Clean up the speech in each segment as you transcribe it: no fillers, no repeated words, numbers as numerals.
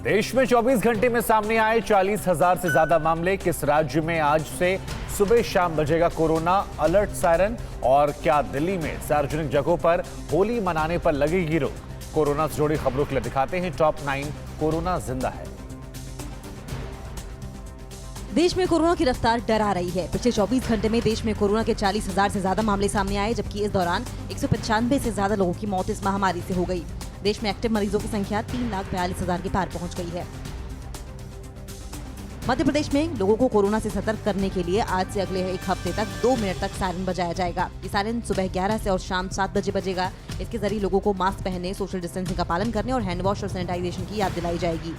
देश में 24 घंटे में सामने आए 40,000 से ज्यादा मामले। किस राज्य में आज से सुबह शाम बजेगा कोरोना अलर्ट सायरन? और क्या दिल्ली में सार्वजनिक जगहों पर होली मनाने पर लगेगी रोक? कोरोना से जुड़ी खबरों के लिए दिखाते हैं टॉप 9 कोरोना जिंदा है। देश में कोरोना की रफ्तार डरा रही है। पिछले 24 घंटे में देश में कोरोना के 40,000 से ज्यादा मामले सामने आए, जबकि इस दौरान 195 से ज्यादा लोगों की मौत इस महामारी से हो गई। देश में एक्टिव मरीजों की संख्या 3,42,000 के पार पहुंच गई है। मध्य प्रदेश में लोगों को कोरोना से सतर्क करने के लिए आज से अगले एक हफ्ते तक 2 मिनट तक सायरन बजाया जाएगा। ये सायरन सुबह 11 से और शाम 7 बजे बजेगा। इसके जरिए लोगों को मास्क पहनने, सोशल डिस्टेंसिंग का पालन करने और हैंड वॉश और सैनिटाइजेशन की याद दिलाई जाएगी।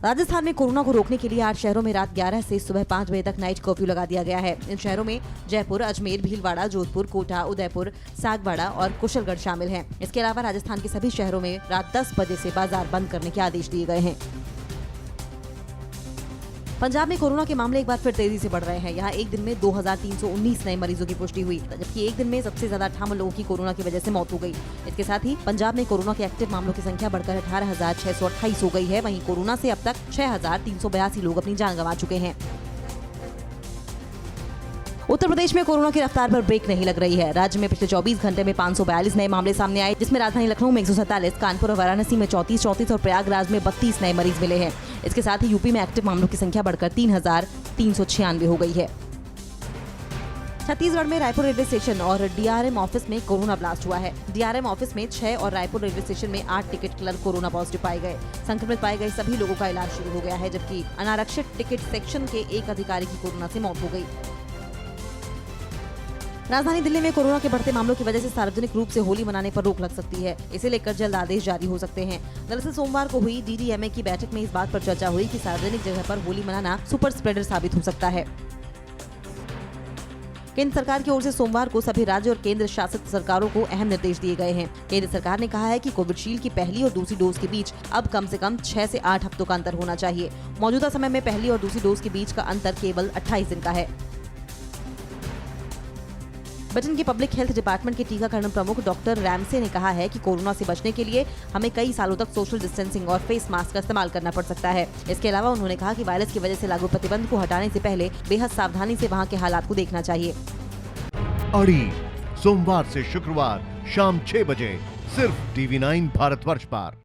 राजस्थान में कोरोना को रोकने के लिए 8 शहरों में रात 11 से सुबह 5 बजे तक नाइट कर्फ्यू लगा दिया गया है। इन शहरों में जयपुर, अजमेर, भीलवाड़ा, जोधपुर, कोटा, उदयपुर, सागवाड़ा और कुशलगढ़ शामिल हैं। इसके अलावा राजस्थान के सभी शहरों में रात 10 बजे से बाजार बंद करने के आदेश दिए गए हैं। पंजाब में कोरोना के मामले एक बार फिर तेजी से बढ़ रहे हैं। यहाँ एक दिन में 2,319 नए मरीजों की पुष्टि हुई, जबकि एक दिन में सबसे ज्यादा 58 लोगों की कोरोना की वजह से मौत हो गई। इसके साथ ही पंजाब में कोरोना के एक्टिव मामलों की संख्या बढ़कर 18,628 हो गई है। वहीं कोरोना से अब तक 6,382 लोग अपनी जान गंवा चुके हैं। उत्तर प्रदेश में कोरोना की रफ्तार पर ब्रेक नहीं लग रही है। राज्य में पिछले 24 घंटे में 542 नए मामले सामने आए, जिसमें राजधानी लखनऊ में 147, कानपुर और वाराणसी में 34 और प्रयागराज में 32 नए मरीज मिले हैं। इसके साथ ही यूपी में एक्टिव मामलों की संख्या बढ़कर 3,396 हो गई है। छत्तीसगढ़ में रायपुर रेलवे स्टेशन और डीआरएम ऑफिस में कोरोना ब्लास्ट हुआ है। डीआरएम ऑफिस में 6 और रायपुर रेलवे स्टेशन में 8 टिकट क्लर्क कोरोना पॉजिटिव पाए गए। संक्रमित पाए गए सभी लोगों का इलाज शुरू हो गया है, जबकि अनारक्षित टिकट सेक्शन के एक अधिकारी की कोरोना से मौत हो गई। राजधानी दिल्ली में कोरोना के बढ़ते मामलों की वजह से सार्वजनिक रूप से होली मनाने पर रोक लग सकती है। इसे लेकर जल्द आदेश जारी हो सकते हैं। दरअसल सोमवार को हुई डीडीएमए की बैठक में इस बात पर चर्चा हुई कि सार्वजनिक जगह पर होली मनाना सुपर स्प्रेडर साबित हो सकता है। केंद्र सरकार की ओर से सोमवार को सभी राज्य और केंद्र शासित सरकारों को अहम निर्देश दिए गए हैं। केंद्र सरकार ने कहा है कि कोविशील्ड की पहली और दूसरी डोज के बीच अब कम से कम 6 से 8 हफ्तों का अंतर होना चाहिए। मौजूदा समय में पहली और दूसरी डोज के बीच का अंतर केवल 28 दिन का है। ब्रिटेन के पब्लिक हेल्थ डिपार्टमेंट के टीकाकरण प्रमुख डॉक्टर रैमसे ने कहा है कि कोरोना से बचने के लिए हमें कई सालों तक सोशल डिस्टेंसिंग और फेस मास्क का इस्तेमाल करना पड़ सकता है। इसके अलावा उन्होंने कहा कि वायरस की वजह से लागू प्रतिबंध को हटाने से पहले बेहद सावधानी से वहां के हालात को देखना चाहिए। अड़ी सोमवार से शुक्रवार शाम 6 बजे सिर्फ TV9 भारतवर्ष पर।